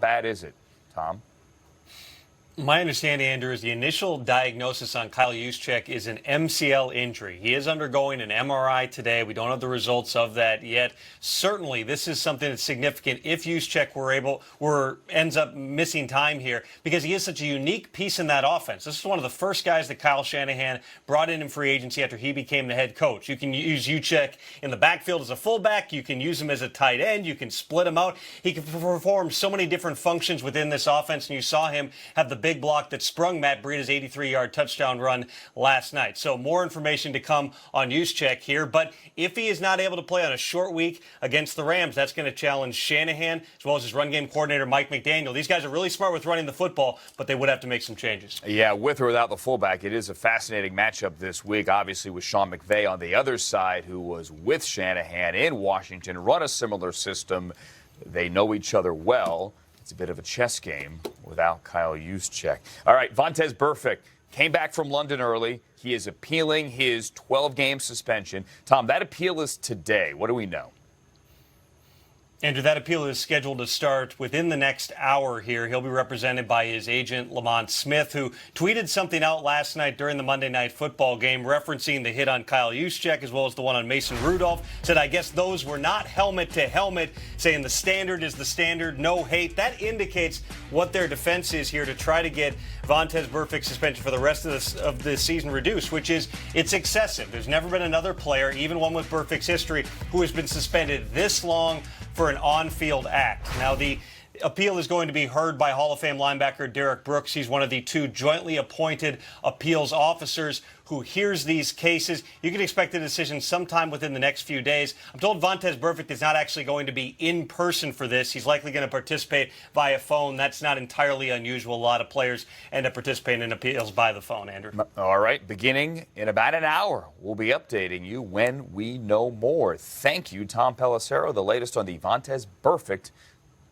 bad is it, Tom? My understanding, Andrew, is the initial diagnosis on Kyle Juszczyk is an MCL injury. He is undergoing an MRI today. We don't have the results of that yet. Certainly, this is something that's significant if Juszczyk ends up missing time here, because he is such a unique piece in that offense. This is one of the first guys that Kyle Shanahan brought in free agency after he became the head coach. You can use Juszczyk in the backfield as a fullback. You can use him as a tight end. You can split him out. He can perform so many different functions within this offense, and you saw him have the big block that sprung Matt Breida's 83-yard touchdown run last night. So more information to come on Juszczyk here. But if he is not able to play on a short week against the Rams, that's going to challenge Shanahan as well as his run game coordinator, Mike McDaniel. These guys are really smart with running the football, but they would have to make some changes. Yeah, with or without the fullback, it is a fascinating matchup this week, obviously with Sean McVay on the other side, who was with Shanahan in Washington, run a similar system. They know each other well. It's a bit of a chess game without Kyle Juszczyk. All right, Vontze Burfict came back from London early. He is appealing his 12-game suspension. Tom, that appeal is today. What do we know? Andrew, that appeal is scheduled to start within the next hour here. He'll be represented by his agent, Lamont Smith, who tweeted something out last night during the Monday Night Football game referencing the hit on Kyle Juszczyk as well as the one on Mason Rudolph. Said, I guess those were not helmet to helmet, saying the standard is the standard, no hate. That indicates what their defense is here to try to get Vontze Burfict's suspension for the rest of the season reduced, which is it's excessive. There's never been another player, even one with Burfict's history, who has been suspended this long for an on-field act. Now, the appeal is going to be heard by Hall of Fame linebacker Derek Brooks. He's one of the two jointly appointed appeals officers who hears these cases. You can expect a decision sometime within the next few days. I'm told Vontze Burfict is not actually going to be in person for this. He's likely going to participate via phone. That's not entirely unusual. A lot of players end up participating in appeals by the phone, Andrew. All right, beginning in about an hour, we'll be updating you when we know more. Thank you, Tom Pelissero. The latest on the Vontze Burfict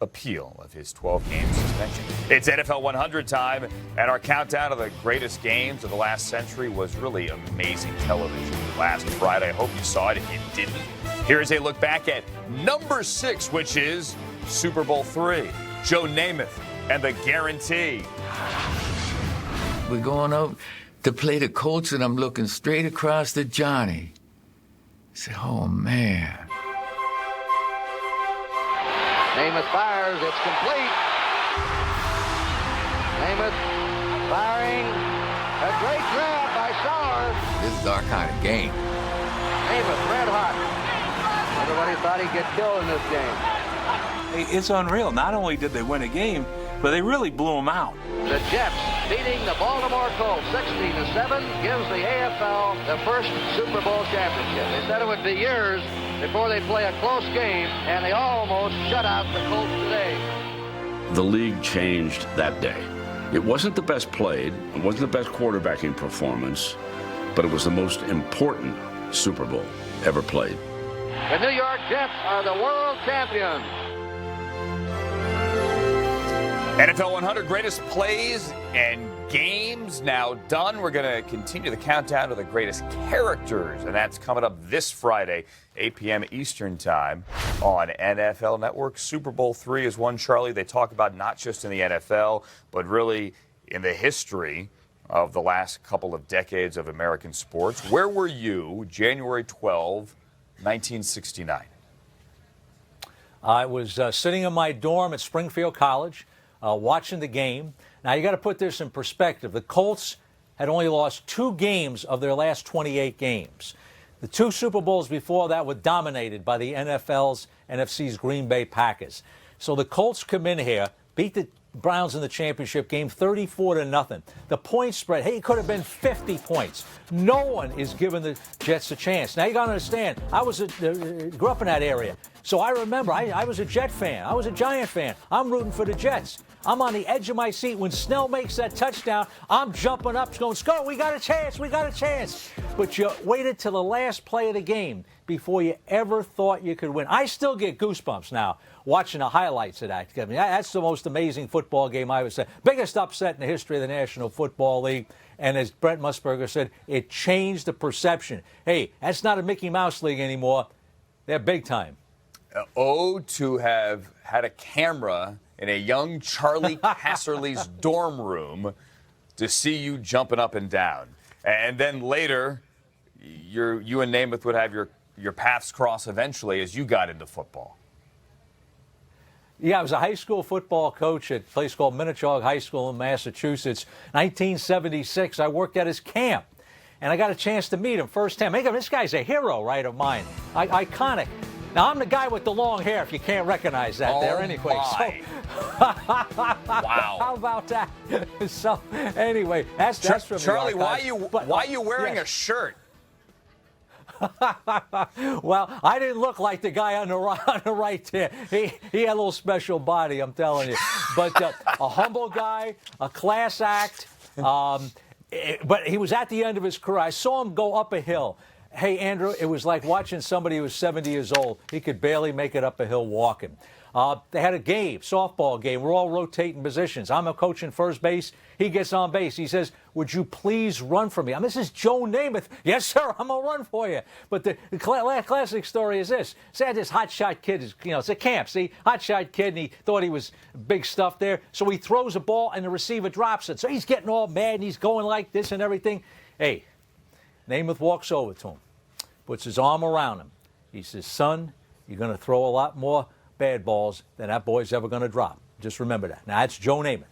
appeal of his 12-game suspension. It's NFL 100 time, and our countdown of the greatest games of the last century was really amazing television last Friday. I hope you saw it. If you didn't, here's a look back at number 6, which is Super Bowl III. Joe Namath and the guarantee. We're going up to play the Colts, and I'm looking straight across to Johnny. I said, oh, man. Namath fires, it's complete. Namath firing, a great grab by Sauer. This is our kind of game. Namath red hot. Everybody thought he'd get killed in this game. It's unreal. Not only did they win a game, but they really blew them out. The Jets beating the Baltimore Colts 16-7 gives the AFL the first Super Bowl championship. They said it would be years before they play a close game, and they almost shut out the Colts today. The league changed that day. It wasn't the best played, it wasn't the best quarterbacking performance, but it was the most important Super Bowl ever played. The New York Jets are the world champions. NFL 100 greatest plays and games now done. We're going to continue the countdown to the greatest characters, and that's coming up this Friday, 8 p.m. Eastern Time on NFL Network. Super Bowl III is one, Charlie, they talk about not just in the NFL, but really in the history of the last couple of decades of American sports. Where were you January 12, 1969? I was sitting in my dorm at Springfield College, watching the game. Now, you got to put this in perspective. The Colts had only lost 2 games of their last 28 games. The 2 Super Bowls before that were dominated by the NFC's Green Bay Packers. So the Colts come in here, beat the Browns in the championship game 34-0. The point spread, hey, it could have been 50 points. No one is giving the Jets a chance. Now, you got to understand, I grew up in that area. So I remember, I was a Jet fan. I was a Giant fan. I'm rooting for the Jets. I'm on the edge of my seat. When Snell makes that touchdown, I'm jumping up, going, Sco, we got a chance, we got a chance. But you waited till the last play of the game before you ever thought you could win. I still get goosebumps now watching the highlights of that. I mean, that's the most amazing football game I would say. Biggest upset in the history of the National Football League. And as Brent Musburger said, it changed the perception. Hey, that's not a Mickey Mouse League anymore. They're big time. To have had a camera in a young Charlie Casserly's dorm room to see you jumping up and down. And then later, you and Namath would have your paths cross eventually as you got into football. Yeah, I was a high school football coach at a place called Minnechaug High School in Massachusetts. 1976, I worked at his camp, and I got a chance to meet him firsthand. This guy's a hero, right, of mine. Iconic. Now, I'm the guy with the long hair, if you can't recognize that there anyway. My. Wow. How about that? So, anyway, that's from Charlie, the why are you wearing yes. a shirt? Well, I didn't look like the guy on the right there. He had a little special body, I'm telling you. But a humble guy, a class act. But he was at the end of his career. I saw him go up a hill. Hey, Andrew, it was like watching somebody who was 70 years old. He could barely make it up a hill walking. They had a game, softball game. We're all rotating positions. I'm a coach in first base. He gets on base. He says, would you please run for me? This is Joe Namath. Yes, sir, I'm going to run for you. But the classic story is this. Say I had this hotshot kid, it's a camp, see? Hotshot kid, and he thought he was big stuff there. So he throws a ball, and the receiver drops it. So he's getting all mad, and he's going like this and everything. Hey, Namath walks over to him, puts his arm around him. He says, son, you're going to throw a lot more bad balls than that boy's ever going to drop. Just remember that. Now, that's Joe Namath.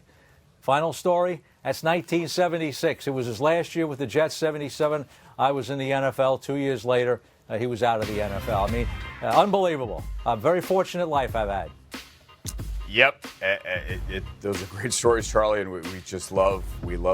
Final story, that's 1976. It was his last year with the Jets, 77. I was in the NFL 2 years later. He was out of the NFL. Unbelievable. A very fortunate life I've had. Yep. Those are great stories, Charlie, and we just love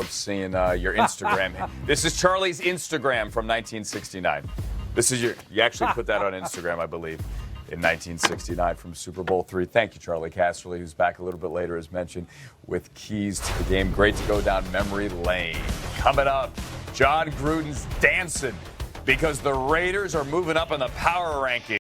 seeing your Instagram. This is Charlie's Instagram from 1969. This is you actually put that on Instagram, I believe, in 1969 from Super Bowl III. Thank you, Charlie Casserly, who's back a little bit later, as mentioned, with keys to the game. Great to go down memory lane. Coming up, John Gruden's dancing because the Raiders are moving up in the power ranking.